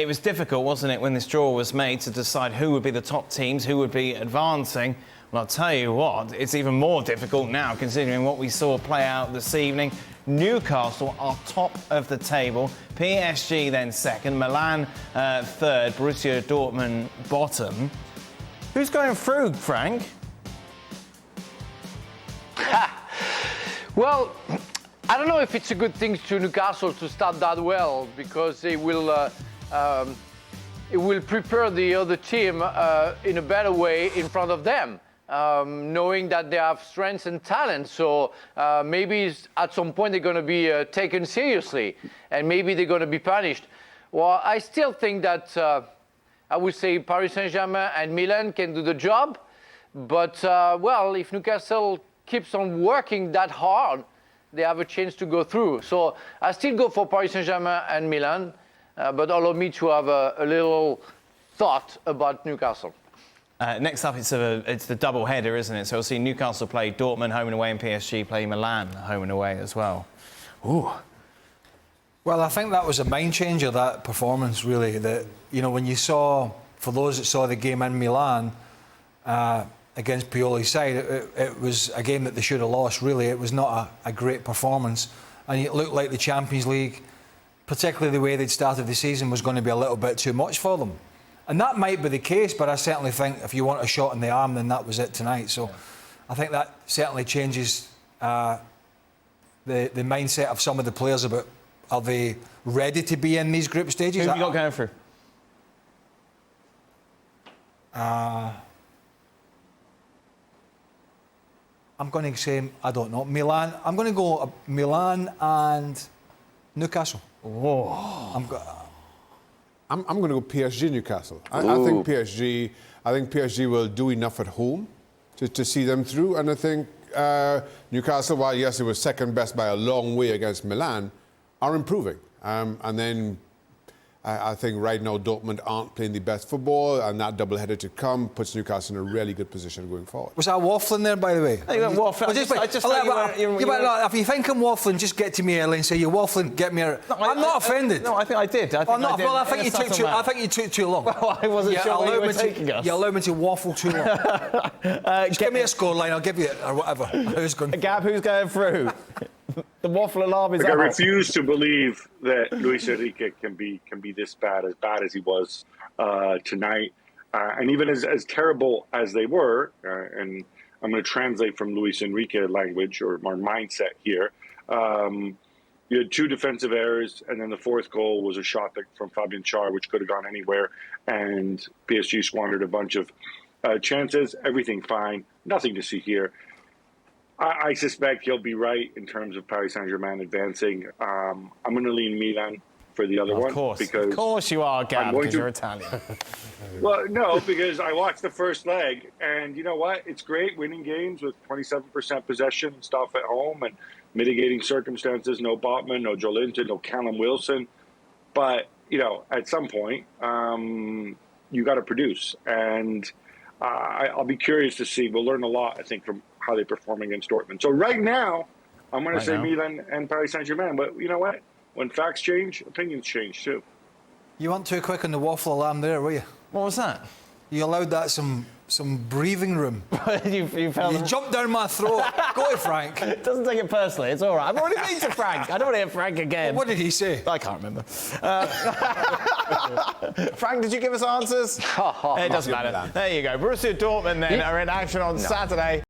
it was difficult, wasn't it, when this draw was made to decide who would be the top teams, who would be advancing. Well, I'll tell you what, it's even more difficult now considering what we saw play out this evening. Newcastle are top of the table, PSG then second, Milan third, Borussia Dortmund bottom. Who's going through, Frank? Well, I don't know if it's a good thing to Newcastle to start that well, because it will prepare the other team in a better way in front of them, knowing that they have strengths and talent. So maybe at some point they're going to be taken seriously, and maybe they're going to be punished. Well, I still think that I would say Paris Saint-Germain and Milan can do the job, but well, if Newcastle keeps on working that hard, they have a chance to go through. So I still go for Paris Saint-Germain and Milan, but allow me to have a little thought about Newcastle. Next up, it's the double header, isn't it? So we'll see Newcastle play Dortmund home and away, and PSG play Milan home and away as well. Ooh. Well, I think that was a mind changer, that performance, really. That, you know, when you saw, for those that saw the game in Milan against Pioli's side, it was a game that they should have lost, really. It was not a great performance. And it looked like the Champions League, particularly the way they'd started the season, was going to be a little bit too much for them. And that might be the case, but I certainly think if you want a shot in the arm, then that was it tonight. So I think that certainly changes the mindset of some of the players about, are they ready to be in these group stages? Who have you got going through? I'm going to say, I don't know, Milan. I'm going to go Milan and Newcastle. Whoa. I'm going to go PSG Newcastle. I think PSG will do enough at home to see them through. And I think Newcastle, while yes, it was second best by a long way against Milan, are improving. And then I think right now Dortmund aren't playing the best football, and that double-header to come puts Newcastle in a really good position going forward. Was I waffling there, by the way? I went waffling. If you think I'm waffling, just get to me early and say you're waffling. Get me. I'm not offended. No, I think I did. I think you took too long. Well, I wasn't sure where you were taking us. You allowed me to waffle too long. Just give me a scoreline. I'll give you it, or whatever. Who's going? Gab, who's going through? The waffle alarm is out. I refuse to believe that Luis Enrique can be this bad as he was tonight, and even as terrible as they were. And I'm going to translate from Luis Enrique language or mindset here. You had two defensive errors, and then the fourth goal was a shot from Fabian Schär, which could have gone anywhere, and PSG squandered a bunch of chances. Everything fine, nothing to see here. I suspect he'll be right in terms of Paris Saint-Germain advancing. I'm going to lean Milan for the other one. Of course you are, Gab, because you're Italian. Well, no, because I watched the first leg, and you know what? It's great winning games with 27% possession and stuff at home and mitigating circumstances. No Botman, no Joelinton, no Callum Wilson. But, you know, at some point, you got to produce. And I'll be curious to see. We'll learn a lot, I think, from how they perform against Dortmund. So right now, I'm going to say Milan and Paris Saint-Germain. But you know what? When facts change, opinions change too. You weren't too quick on the waffle alarm there, were you? What was that? You allowed that some breathing room. you jumped down my throat. Go to Frank. Doesn't take it personally. It's all right. I've already been to Frank. I don't want to hear Frank again. Well, what did he say? I can't remember. Frank, did you give us answers? It doesn't matter. There you go. Borussia Dortmund then are in action on Saturday